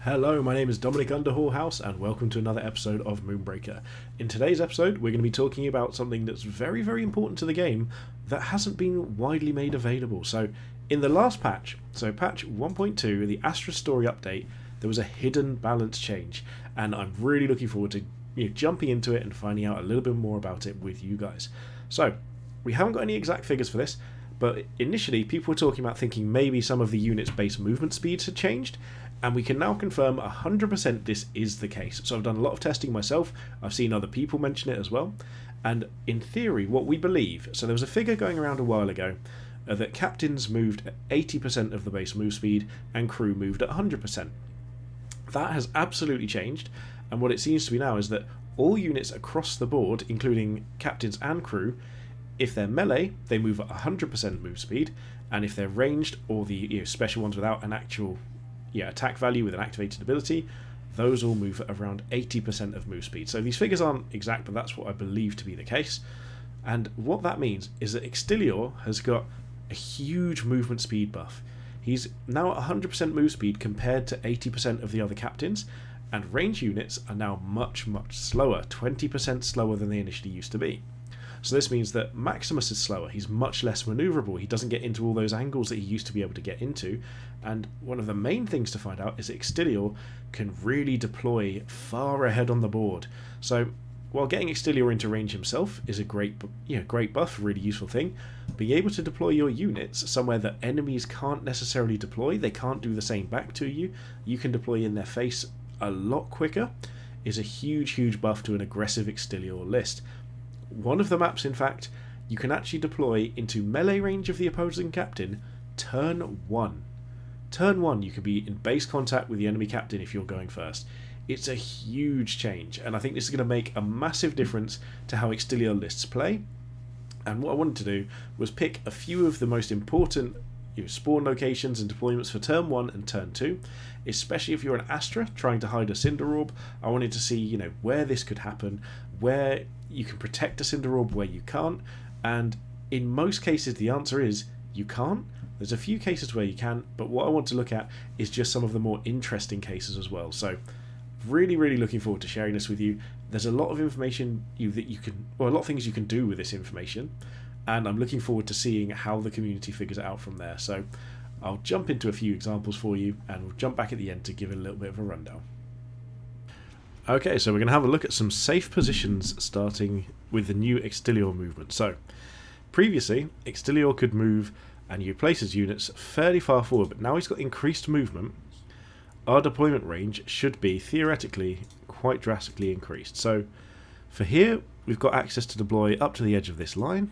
Hello, my name is Dominic Underhallhouse and welcome to another episode of Moonbreaker. In today's episode, we're going to be talking about something that's very, very important to the game that hasn't been widely made available. So, in the last patch, patch 1.2, the Astra story update, there was a hidden balance change, and I'm really looking forward to jumping into it and finding out a little bit more about it with you guys. So, we haven't got any exact figures for this, but initially people were talking about thinking maybe some of the units' base movement speeds had changed, and we can now confirm 100% this is the case. So I've done a lot of testing myself, I've seen other people mention it as well, and in theory what we believe, so there was a figure going around a while ago that captains moved at 80% of the base move speed and crew moved at 100%. That has absolutely changed, and what it seems to be now is that all units across the board, including captains and crew, if they're melee, they move at 100% move speed, and if they're ranged or the special ones without an actual attack value with an activated ability, those all move at around 80% of move speed. So these figures aren't exact, but that's what I believe to be the case. And what that means is that Extilior has got a huge movement speed buff. He's now at 100% move speed compared to 80% of the other captains, and range units are now much, much slower, 20% slower than they initially used to be. So this means that Maximus is slower, he's much less manoeuvrable, he doesn't get into all those angles that he used to be able to get into, and one of the main things to find out is that Extilior can really deploy far ahead on the board. So while getting Extilior into range himself is a great buff, really useful thing, being able to deploy your units somewhere that enemies can't necessarily deploy, they can't do the same back to you, you can deploy in their face a lot quicker, is a huge buff to an aggressive Extilior list. One of the maps, in fact, you can actually deploy into melee range of the opposing captain turn 1. Turn 1 you can be in base contact with the enemy captain if you're going first. It's a huge change, and I think this is going to make a massive difference to how Extilior lists play. And what I wanted to do was pick a few of the most important spawn locations and deployments for turn 1 and turn 2, especially if you're an Astra trying to hide a Cinder Orb. I wanted to see where this could happen, where you can protect a Cinder Orb, where you can't, and in most cases the answer is you can't. There's a few cases where you can, but what I want to look at is just some of the more interesting cases as well. So really looking forward to sharing this with you. There's a lot of information a lot of things you can do with this information, and I'm looking forward to seeing how the community figures it out from there. So I'll jump into a few examples for you, and we'll jump back at the end to give it a little bit of a rundown. Okay, so we're going to have a look at some safe positions, starting with the new Extilior movement. So previously, Extilior could move and you place his units fairly far forward, but now he's got increased movement. Our deployment range should be, theoretically, quite drastically increased. So for here, we've got access to deploy up to the edge of this line.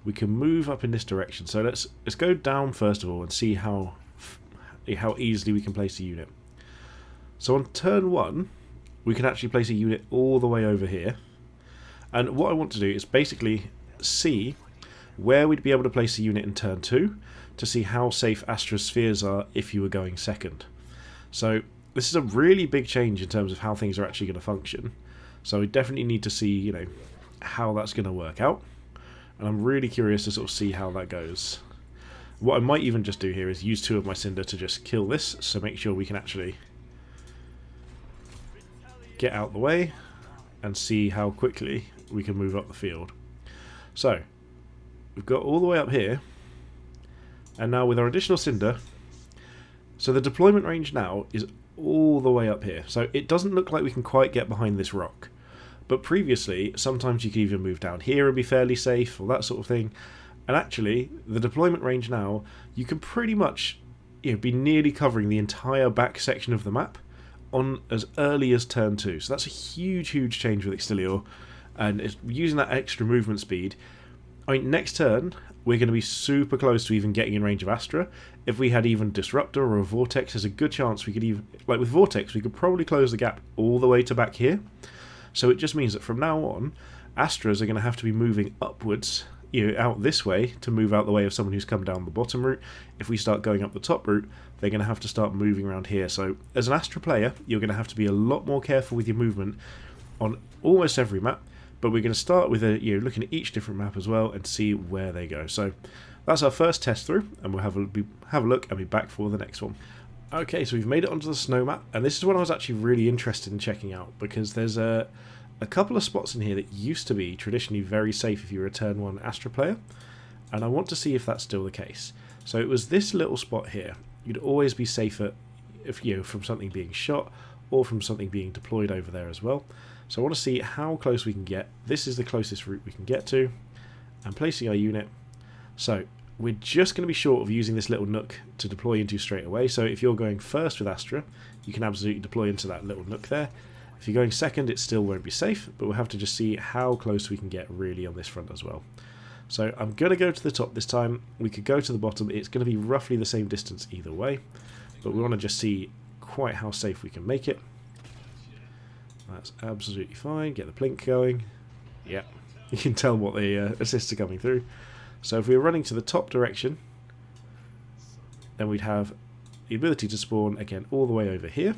We can move up in this direction. So let's go down first of all and see how easily we can place a unit. So on turn 1, we can actually place a unit all the way over here. And what I want to do is basically see where we'd be able to place a unit in turn 2 to see how safe Astra's spheres are if you were going second. So this is a really big change in terms of how things are actually going to function. So we definitely need to see how that's going to work out. And I'm really curious to sort of see how that goes. What I might even just do here is use 2 of my Cinder to just kill this, so make sure we can actually get out the way and see how quickly we can move up the field. So we've got all the way up here, and now with our additional Cinder, so the deployment range now is all the way up here. So it doesn't look like we can quite get behind this rock, but previously sometimes you could even move down here and be fairly safe, or that sort of thing. And actually the deployment range now, you can pretty much be nearly covering the entire back section of the map on as early as turn 2. So that's a huge change with Extilior, and it's using that extra movement speed. I mean, next turn we're going to be super close to even getting in range of Astra. If we had even Disruptor or a Vortex, there's a good chance we could even, like with Vortex, we could probably close the gap all the way to back here. So it just means that from now on, Astras are going to have to be moving upwards, out this way to move out the way of someone who's come down the bottom route. If we start going up the top route, they're going to have to start moving around here. So as an Astra player, you're going to have to be a lot more careful with your movement on almost every map. But we're going to start with looking at each different map as well and see where they go. So that's our first test through, and we'll have a look and be back for the next one. Okay, so we've made it onto the snow map, and this is what I was actually really interested in checking out, because there's a couple of spots in here that used to be traditionally very safe if you were a turn 1 Astra player, and I want to see if that's still the case. So it was this little spot here. You'd always be safer if from something being shot or from something being deployed over there as well. So I want to see how close we can get. This is the closest route we can get to, and placing our unit. So we're just going to be short of using this little nook to deploy into straight away. So if you're going first with Astra, you can absolutely deploy into that little nook there. If you're going second, it still won't be safe, but we'll have to just see how close we can get really on this front as well. So I'm going to go to the top this time. We could go to the bottom. It's going to be roughly the same distance either way, but we want to just see quite how safe we can make it. That's absolutely fine. Get the blink going. Yep, you can tell what the assists are coming through. So if we were running to the top direction, then we'd have the ability to spawn again all the way over here,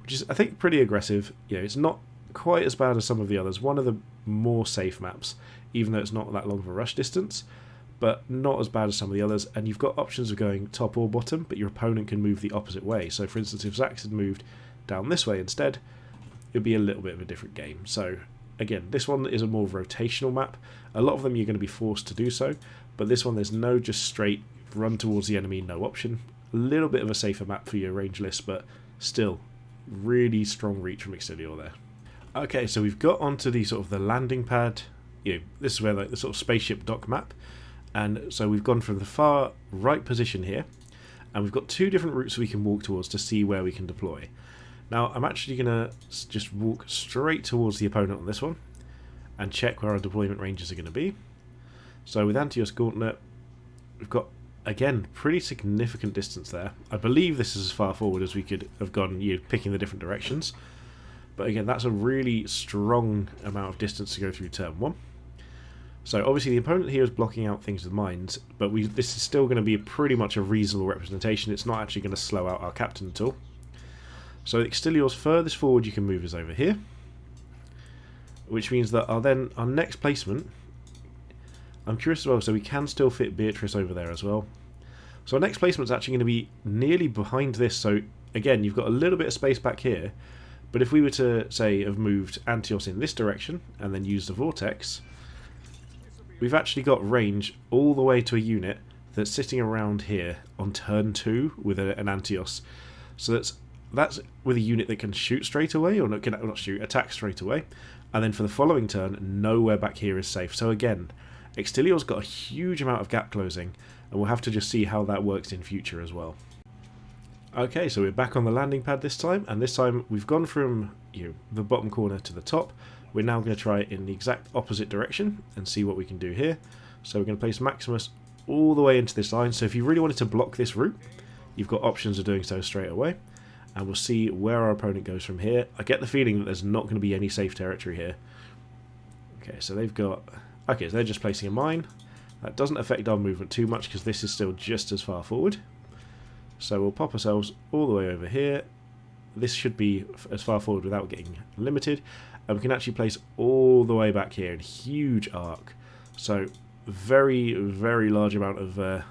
which is, I think, pretty aggressive. It's not quite as bad as some of the others. One of the more safe maps, even though it's not that long of a rush distance, but not as bad as some of the others. And you've got options of going top or bottom, but your opponent can move the opposite way. So for instance, if Zax had moved down this way instead, it would be a little bit of a different game. So again, this one is a more rotational map. A lot of them you're going to be forced to do so, but this one there's no just straight run towards the enemy, no option. A little bit of a safer map for your range list, but still really strong reach from Exterior there. Okay, so we've got onto the sort of the landing pad. This is where the sort of spaceship dock map, and so we've gone from the far right position here, and we've got two different routes we can walk towards to see where we can deploy. Now I'm actually going to just walk straight towards the opponent on this one and check where our deployment ranges are going to be. So with Antios Gauntlet, we've got, again, pretty significant distance there. I believe this is as far forward as we could have gone, picking the different directions. But again, that's a really strong amount of distance to go through turn 1. So obviously the opponent here is blocking out things with mines, but this is still going to be pretty much a reasonable representation. It's not actually going to slow out our captain at all. So Extilior's furthest forward you can move is over here, which means that our next placement, I'm curious as well, so we can still fit Beatrice over there as well. So our next placement is actually going to be nearly behind this, so again you've got a little bit of space back here, but if we were to, say, have moved Antios in this direction and then use the Vortex, we've actually got range all the way to a unit that's sitting around here on turn 2 with an Antios. So that's with a unit that can shoot straight away, or not shoot, attack straight away, and then for the following turn, nowhere back here is safe. So again, Extilior's got a huge amount of gap closing, and we'll have to just see how that works in future as well. Okay, so we're back on the landing pad this time, and this time we've gone from the bottom corner to the top. We're now going to try it in the exact opposite direction and see what we can do here. So we're going to place Maximus all the way into this line. So if you really wanted to block this route, you've got options of doing so straight away. And we'll see where our opponent goes from here. I get the feeling that there's not going to be any safe territory here. Okay, so they've got... Okay, so they're just placing a mine. That doesn't affect our movement too much because this is still just as far forward. So we'll pop ourselves all the way over here. This should be as far forward without getting limited. And we can actually place all the way back here in huge arc. So very, very large amount of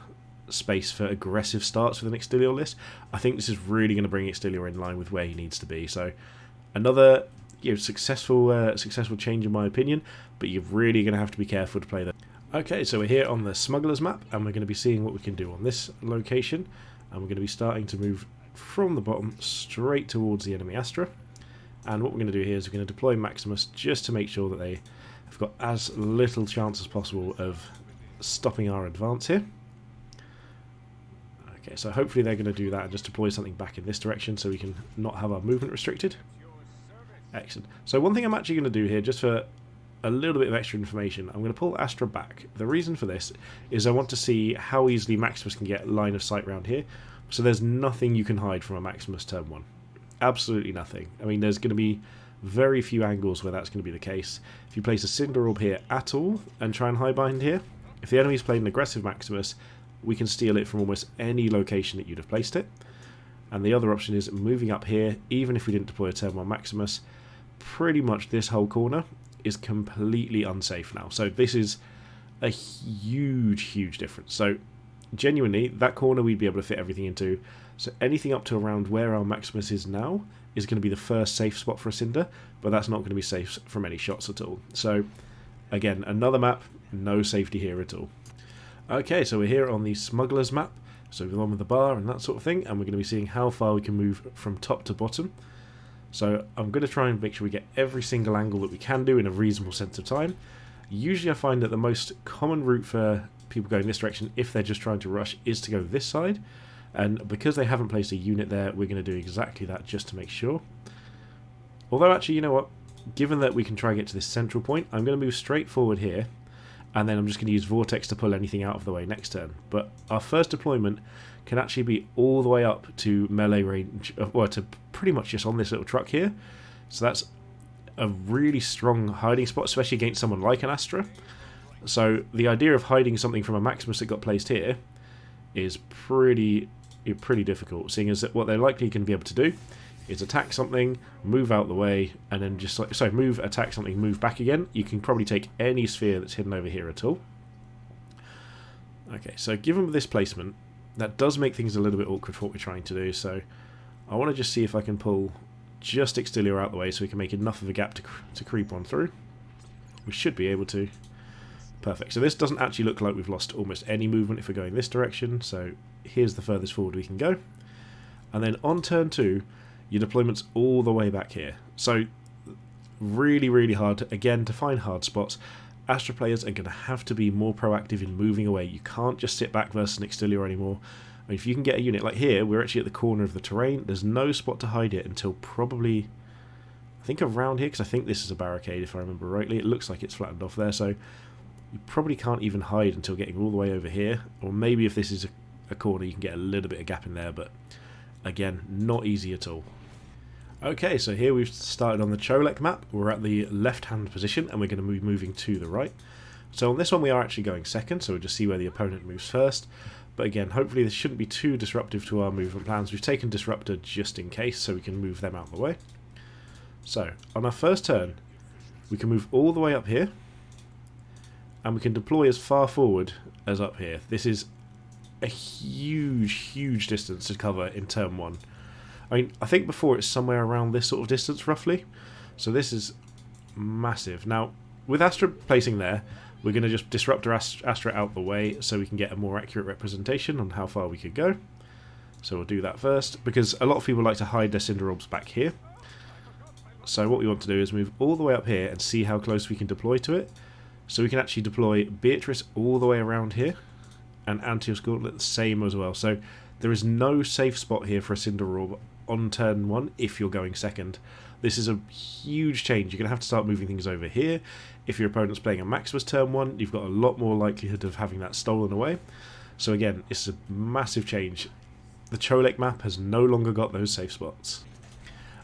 space for aggressive starts with an Exterior list. I think this is really going to bring Exterior in line with where he needs to be. So another successful change in my opinion, but you're really going to have to be careful to play that. Okay, so we're here on the Smugglers map, and we're going to be seeing what we can do on this location, and we're going to be starting to move from the bottom straight towards the enemy Astra. And what we're going to do here is we're going to deploy Maximus just to make sure that they have got as little chance as possible of stopping our advance here. Okay, so hopefully they're going to do that and just deploy something back in this direction so we can not have our movement restricted. Excellent. So one thing I'm actually going to do here, just for a little bit of extra information, I'm going to pull Astra back. The reason for this is I want to see how easily Maximus can get line of sight around here. So there's nothing you can hide from a Maximus turn 1. Absolutely nothing. I mean, there's going to be very few angles where that's going to be the case. If you place a Cinder Orb here at all and try and hide behind here, if the enemy's playing an aggressive Maximus, we can steal it from almost any location that you'd have placed it. And the other option is moving up here, even if we didn't deploy a turn 1 Maximus. Pretty much this whole corner is completely unsafe now. So this is a huge, huge difference. So genuinely, that corner we'd be able to fit everything into. So anything up to around where our Maximus is now is going to be the first safe spot for a Cinder, but that's not going to be safe from any shots at all. So again, another map, no safety here at all. Okay, so we're here on the Smugglers map, so the one with the bar and that sort of thing, and we're going to be seeing how far we can move from top to bottom. So I'm going to try and make sure we get every single angle that we can do in a reasonable sense of time. Usually I find that the most common route for people going this direction, if they're just trying to rush, is to go this side. And because they haven't placed a unit there, we're going to do exactly that just to make sure. Although actually, you know what? Given that we can try and get to this central point, I'm going to move straight forward here. And then I'm just going to use Vortex to pull anything out of the way next turn. But our first deployment can actually be all the way up to melee range, well, to pretty much just on this little truck here. So that's a really strong hiding spot, especially against someone like an Astra. So the idea of hiding something from a Maximus that got placed here is pretty difficult, seeing as that what they're likely going to be able to do is attack something, move out the way, and then just like so move, attack something, move back again. You can probably take any sphere that's hidden over here at all. Okay, so given this placement, that does make things a little bit awkward for what we're trying to do, so I want to just see if I can pull just Exterior out the way so we can make enough of a gap to creep on through. We should be able to. Perfect. So this doesn't actually look like we've lost almost any movement if we're going this direction, so here's the furthest forward we can go. And then on turn 2, your deployment's all the way back here. So really hard, again, to find hard spots. Astra players are going to have to be more proactive in moving away. You can't just sit back versus an Exterior anymore. I mean, if you can get a unit like here, we're actually at the corner of the terrain. There's no spot to hide it until probably, I think around here, because I think this is a barricade if I remember rightly. It looks like it's flattened off there, so you probably can't even hide until getting all the way over here. Or maybe if this is a corner, you can get a little bit of gap in there, but again, not easy at all. Okay, so here we've started on the Cholek map. We're at the left-hand position, and we're going to be moving to the right. So on this one, we are actually going second, so we'll just see where the opponent moves first. But again, hopefully this shouldn't be too disruptive to our movement plans. We've taken Disruptor just in case, so we can move them out of the way. So, on our first turn, we can move all the way up here, and we can deploy as far forward as up here. This is a huge distance to cover in turn 1. I mean, I think before it's somewhere around this sort of distance, roughly. So this is massive. Now, with Astra placing there, we're going to just disrupt our Astra out the way so we can get a more accurate representation on how far we could go. So we'll do that first, because a lot of people like to hide their Cinder Orbs back here. So what we want to do is move all the way up here and see how close we can deploy to it. So we can actually deploy Beatrice all the way around here, and Antios Gauntlet the same as well. So there is no safe spot here for a Cinder Orb on turn 1 if you're going second. This is a huge change. You're going to have to start moving things over here. If your opponent's playing a Maximus turn 1, you've got a lot more likelihood of having that stolen away. So again, it's a massive change. The Cholek map has no longer got those safe spots.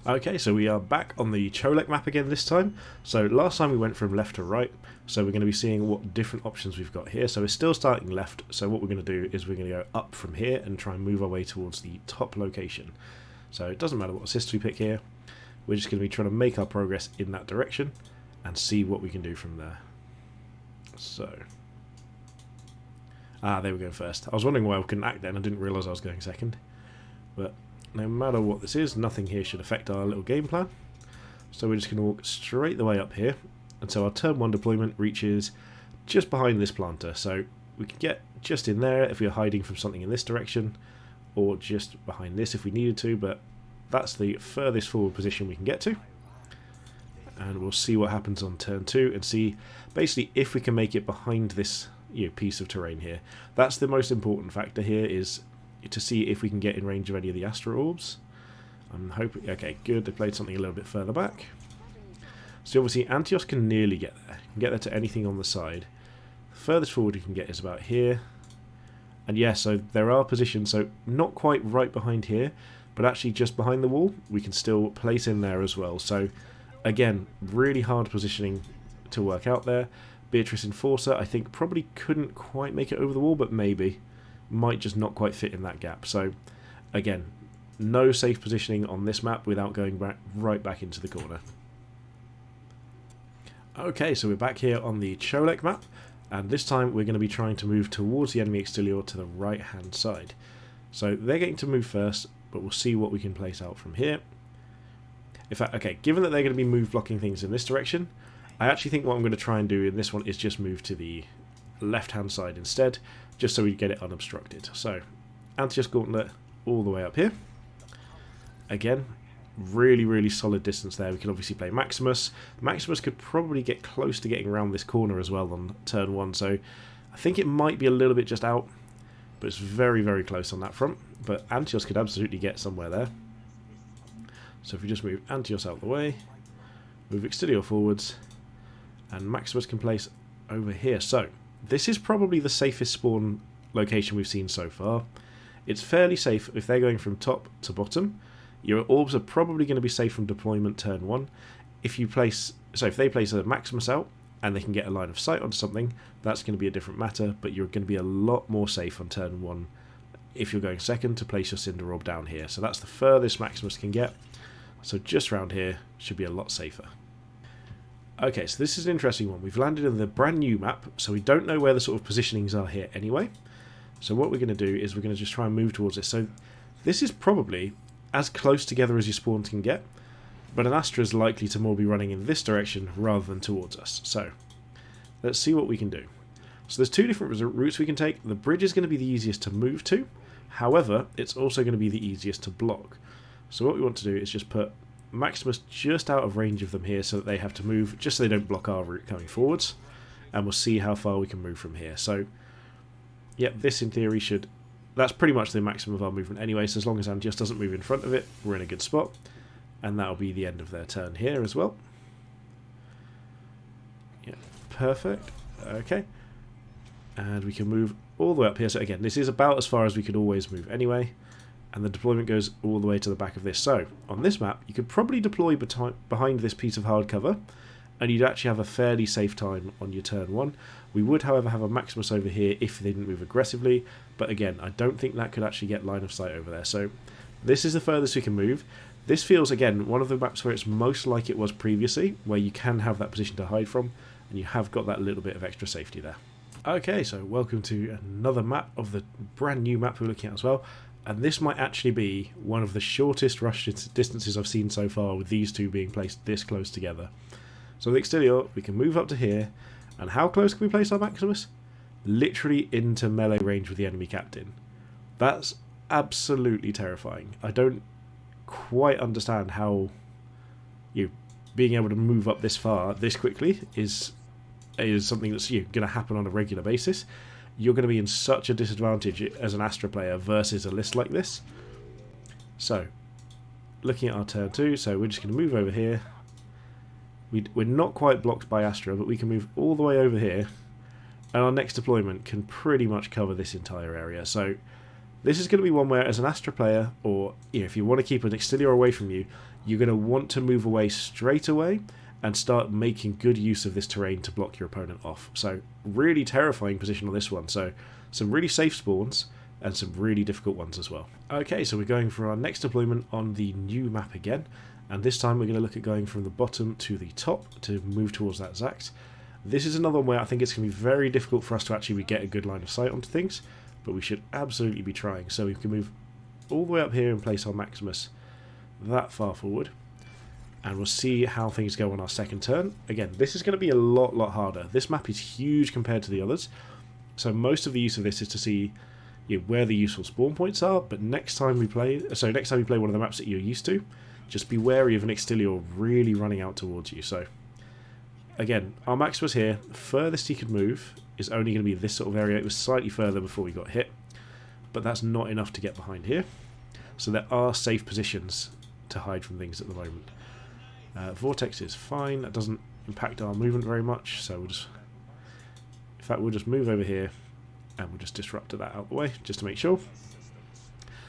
Okay, so we are back on the Cholek map again this time. So last time we went from left to right, so we're going to be seeing what different options we've got here. So we're still starting left, so what we're going to do is we're going to go up from here and try and move our way towards the top location. So it doesn't matter what assist we pick here, we're just going to be trying to make our progress in that direction and see what we can do from there. So, there we go first. I was wondering why I couldn't act then, I didn't realise I was going second. But no matter what this is, nothing here should affect our little game plan. So we're just going to walk straight the way up here until our turn 1 deployment reaches just behind this planter. So we can get just in there if we're hiding from something in this direction, or just behind this if we needed to, but that's the furthest forward position we can get to. And we'll see what happens on turn 2 and see basically if we can make it behind this piece of terrain here. That's the most important factor here, is to see if we can get in range of any of the Astra Orbs. I'm hoping, okay, good, they played something a little bit further back. So obviously Antios can nearly get there. Can get there to anything on the side. The furthest forward you can get is about here. And yeah, so there are positions, so not quite right behind here, but actually just behind the wall, we can still place in there as well. So again, really hard positioning to work out there. Beatrice Enforcer, I think, probably couldn't quite make it over the wall, but maybe. Might just not quite fit in that gap. So again, no safe positioning on this map without going right back into the corner. Okay, so we're back here on the Cholek map, and this time we're going to be trying to move towards the enemy Exterior to the right hand side. So they're getting to move first, but we'll see what we can place out from here. In fact, okay, given that they're going to be move blocking things in this direction, I actually think what I'm going to try and do in this one is just move to the left-hand side instead, just so we get it unobstructed. So, Antius Gauntlet all the way up here. Again, really, really solid distance there. We can obviously play Maximus. Maximus could probably get close to getting around this corner as well on turn 1, so I think it might be a little bit just out, but it's very, very close on that front. But Antios could absolutely get somewhere there. So if we just move Antios out of the way, move Extilio forwards, and Maximus can place over here. So this is probably the safest spawn location we've seen so far. It's fairly safe if they're going from top to bottom. Your orbs are probably going to be safe from deployment turn 1. If they place a Maximus out and they can get a line of sight onto something, that's going to be a different matter, but you're going to be a lot more safe on turn 1 if you're going second to place your Cinder Orb down here. So that's the furthest Maximus can get. So just around here should be a lot safer. Okay, so this is an interesting one. We've landed in the brand new map, so we don't know where the sort of positionings are here anyway. So what we're going to do is we're going to just try and move towards this. So this is probably as close together as your spawns can get, but an Astra is likely to more be running in this direction rather than towards us. So let's see what we can do. So there's two different routes we can take. The bridge is going to be the easiest to move to. However, it's also going to be the easiest to block. So what we want to do is just put Maximus just out of range of them here so that they have to move, just so they don't block our route coming forwards. And we'll see how far we can move from here. So, yep, this in theory should... That's pretty much the maximum of our movement anyway, so as long as Antios doesn't move in front of it, we're in a good spot. And that'll be the end of their turn here as well. Yeah, perfect. Okay. And we can move all the way up here. So again, this is about as far as we could always move anyway. And the deployment goes all the way to the back of this. So, on this map, you could probably deploy behind this piece of hard cover, and you'd actually have a fairly safe time on your turn 1. We would, however, have a Maximus over here if they didn't move aggressively, but again, I don't think that could actually get line of sight over there. So, this is the furthest we can move. This feels, again, one of the maps where it's most like it was previously, where you can have that position to hide from, and you have got that little bit of extra safety there. Okay, so welcome to another map of the brand new map we're looking at as well. And this might actually be one of the shortest rush distances I've seen so far, with these two being placed this close together. So the Extilio, we can move up to here, and how close can we place our Maximus? Literally into melee range with the enemy captain. That's absolutely terrifying. I don't quite understand how being able to move up this far, this quickly, is something that's going to happen on a regular basis. You're going to be in such a disadvantage as an Astra player versus a list like this. So, looking at our turn 2, so we're just going to move over here. We're not quite blocked by Astra, but we can move all the way over here, and our next deployment can pretty much cover this entire area. So, this is going to be one where, as an Astra player, or if you want to keep an Extilio away from you, you're going to want to move away straight away and start making good use of this terrain to block your opponent off. So, really terrifying position on this one. So, some really safe spawns and some really difficult ones as well. Okay, so we're going for our next deployment on the new map again, and this time we're going to look at going from the bottom to the top to move towards that Zax. This is another one where I think it's going to be very difficult for us to actually get a good line of sight onto things, but we should absolutely be trying. So we can move all the way up here and place our Maximus that far forward. And we'll see how things go on our second turn. Again, this is going to be a lot harder. This map is huge compared to the others. So most of the use of this is to see where the useful spawn points are. But next time we play one of the maps that you're used to, just be wary of an Extilio really running out towards you. So again, our Maximus here, the furthest he could move is only going to be this sort of area. It was slightly further before we got hit, but that's not enough to get behind here. So there are safe positions to hide from things at the moment. Vortex is fine, that doesn't impact our movement very much, so we'll just move over here and we'll just disrupt that out of the way just to make sure.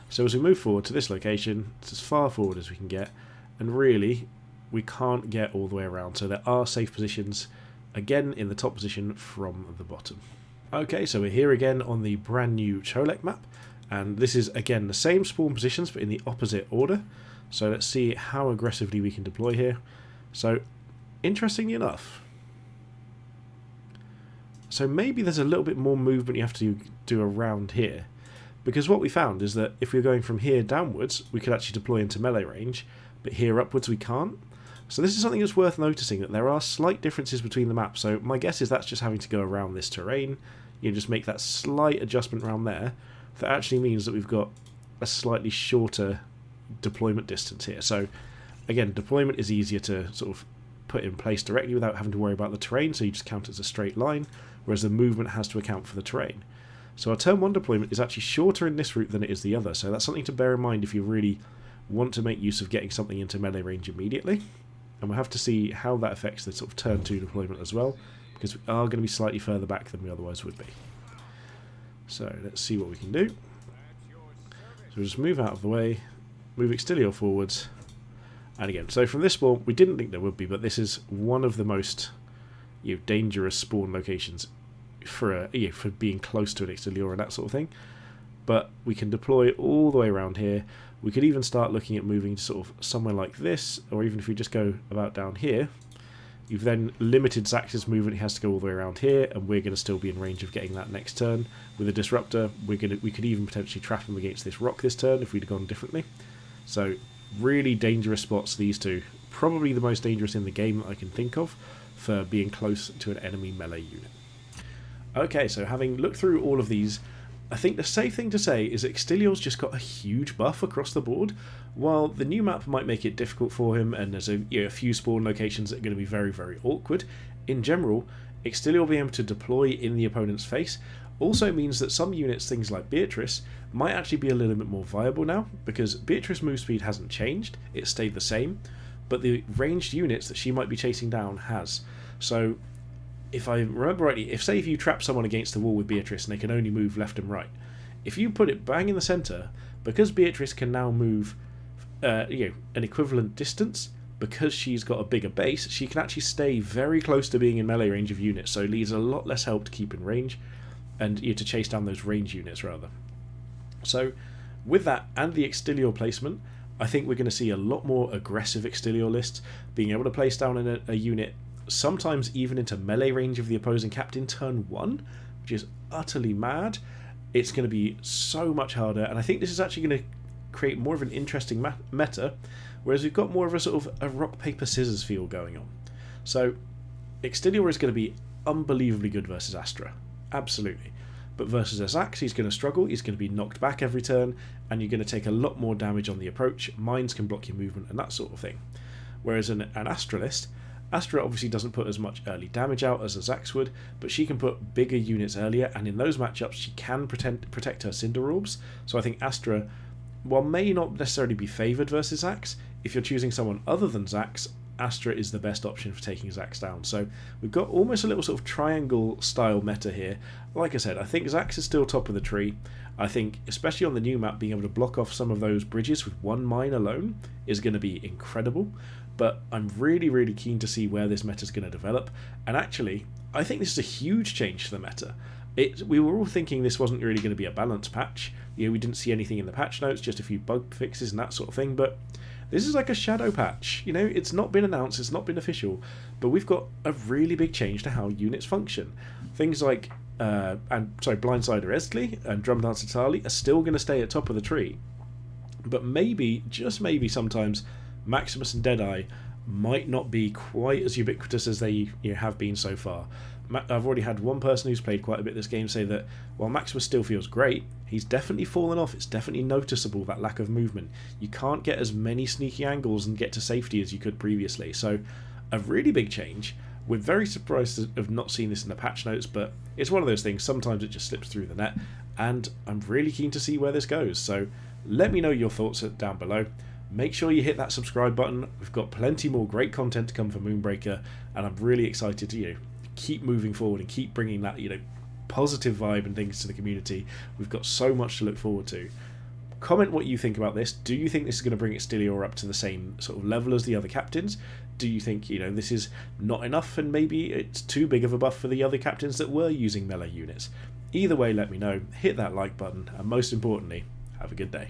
So as we move forward to this location, it's as far forward as we can get, and really we can't get all the way around, so there are safe positions again in the top position from the bottom. Okay, so we're here again on the brand new Cholek map, and this is again the same spawn positions but in the opposite order. So let's see how aggressively we can deploy here. So, interestingly enough, so maybe there's a little bit more movement you have to do around here, Because what we found is that if we're going from here downwards, we could actually deploy into melee range, but here upwards we can't. So this is something that's worth noticing, that there are slight differences between the maps. So my guess is that's just having to go around this terrain. You just make that slight adjustment around there. That actually means that we've got a slightly shorter deployment distance here. So again, deployment is easier to sort of put in place directly without having to worry about the terrain, so you just count it as a straight line, whereas the movement has to account for the terrain. So our turn 1 deployment is actually shorter in this route than it is the other, so that's something to bear in mind if you really want to make use of getting something into melee range immediately. And we'll have to see how that affects the sort of turn 2 deployment as well, because we are going to be slightly further back than we otherwise would be. So let's see what we can do. So we'll just move out of the way, move Extilior forwards, and again, so from this spawn, we didn't think there would be, but this is one of the most dangerous spawn locations for for being close to an Extilior and that sort of thing. But we can deploy all the way around here. We could even start looking at moving to sort of somewhere like this, or even if we just go about down here, you've then limited Zax's movement. He has to go all the way around here, and we're going to still be in range of getting that next turn. With a Disruptor, we could even potentially trap him against this rock this turn if we'd gone differently. So really dangerous spots, these two. Probably the most dangerous in the game that I can think of for being close to an enemy melee unit. Okay, so having looked through all of these, I think the safe thing to say is that Extilior's just got a huge buff across the board. While the new map might make it difficult for him, and there's a few spawn locations that are going to be very, very awkward, in general, Extilior being able to deploy in the opponent's face also means that some units, things like Beatrice, might actually be a little bit more viable now, because Beatrice's move speed hasn't changed, it stayed the same, but the ranged units that she might be chasing down has. So if I remember rightly, if you trap someone against the wall with Beatrice and they can only move left and right, if you put it bang in the centre, because Beatrice can now move an equivalent distance, because she's got a bigger base, she can actually stay very close to being in melee range of units, so it leaves a lot less help to keep in range, and to chase down those range units rather. So with that and the Extilior placement, I think we're going to see a lot more aggressive Extilior lists, being able to place down in a unit, sometimes even into melee range of the opposing captain turn 1, which is utterly mad. It's going to be so much harder, and I think this is actually going to create more of an interesting meta, whereas we've got more of a sort of a rock, paper, scissors feel going on. So Extilior is going to be unbelievably good versus Astra, absolutely. But versus a Zax, he's going to struggle, he's going to be knocked back every turn, and you're going to take a lot more damage on the approach. Mines can block your movement and that sort of thing. Whereas an Astralist, Astra obviously doesn't put as much early damage out as a Zax would, but she can put bigger units earlier, and in those matchups she can protect her Cinder Orbs. So I think Astra, while may not necessarily be favoured versus Zax, if you're choosing someone other than Zax, Astra is the best option for taking Zax down. So we've got almost a little sort of triangle style meta here. Like I said, I think Zax is still top of the tree. I think, especially on the new map, being able to block off some of those bridges with one mine alone is going to be incredible. But I'm really, really keen to see where this meta is going to develop. And actually, I think this is a huge change to the meta. We were all thinking this wasn't really going to be a balance patch. We didn't see anything in the patch notes, just a few bug fixes and that sort of thing. But this is like a shadow patch. It's not been announced, it's not been official, but we've got a really big change to how units function. Things like Blindsider Estley and Drum Dancer Tali are still going to stay at top of the tree. But maybe, just maybe sometimes, Maximus and Deadeye might not be quite as ubiquitous as they have been so far. I've already had one person who's played quite a bit this game say that while Maximus still feels great, he's definitely fallen off. It's definitely noticeable, that lack of movement. You can't get as many sneaky angles and get to safety as you could previously. So a really big change. We're very surprised of not seeing this in the patch notes, but it's one of those things. Sometimes it just slips through the net, and I'm really keen to see where this goes. So let me know your thoughts down below. Make sure you hit that subscribe button. We've got plenty more great content to come for Moonbreaker, and I'm really excited to keep moving forward and keep bringing that positive vibe and things to the community. We've got so much to look forward to. Comment what you think about this. Do you think this is going to bring Extilior up to the same sort of level as the other captains? Do you think this is not enough and maybe it's too big of a buff for the other captains that were using melee units? Either way, let me know. Hit that like button, and most importantly, have a good day.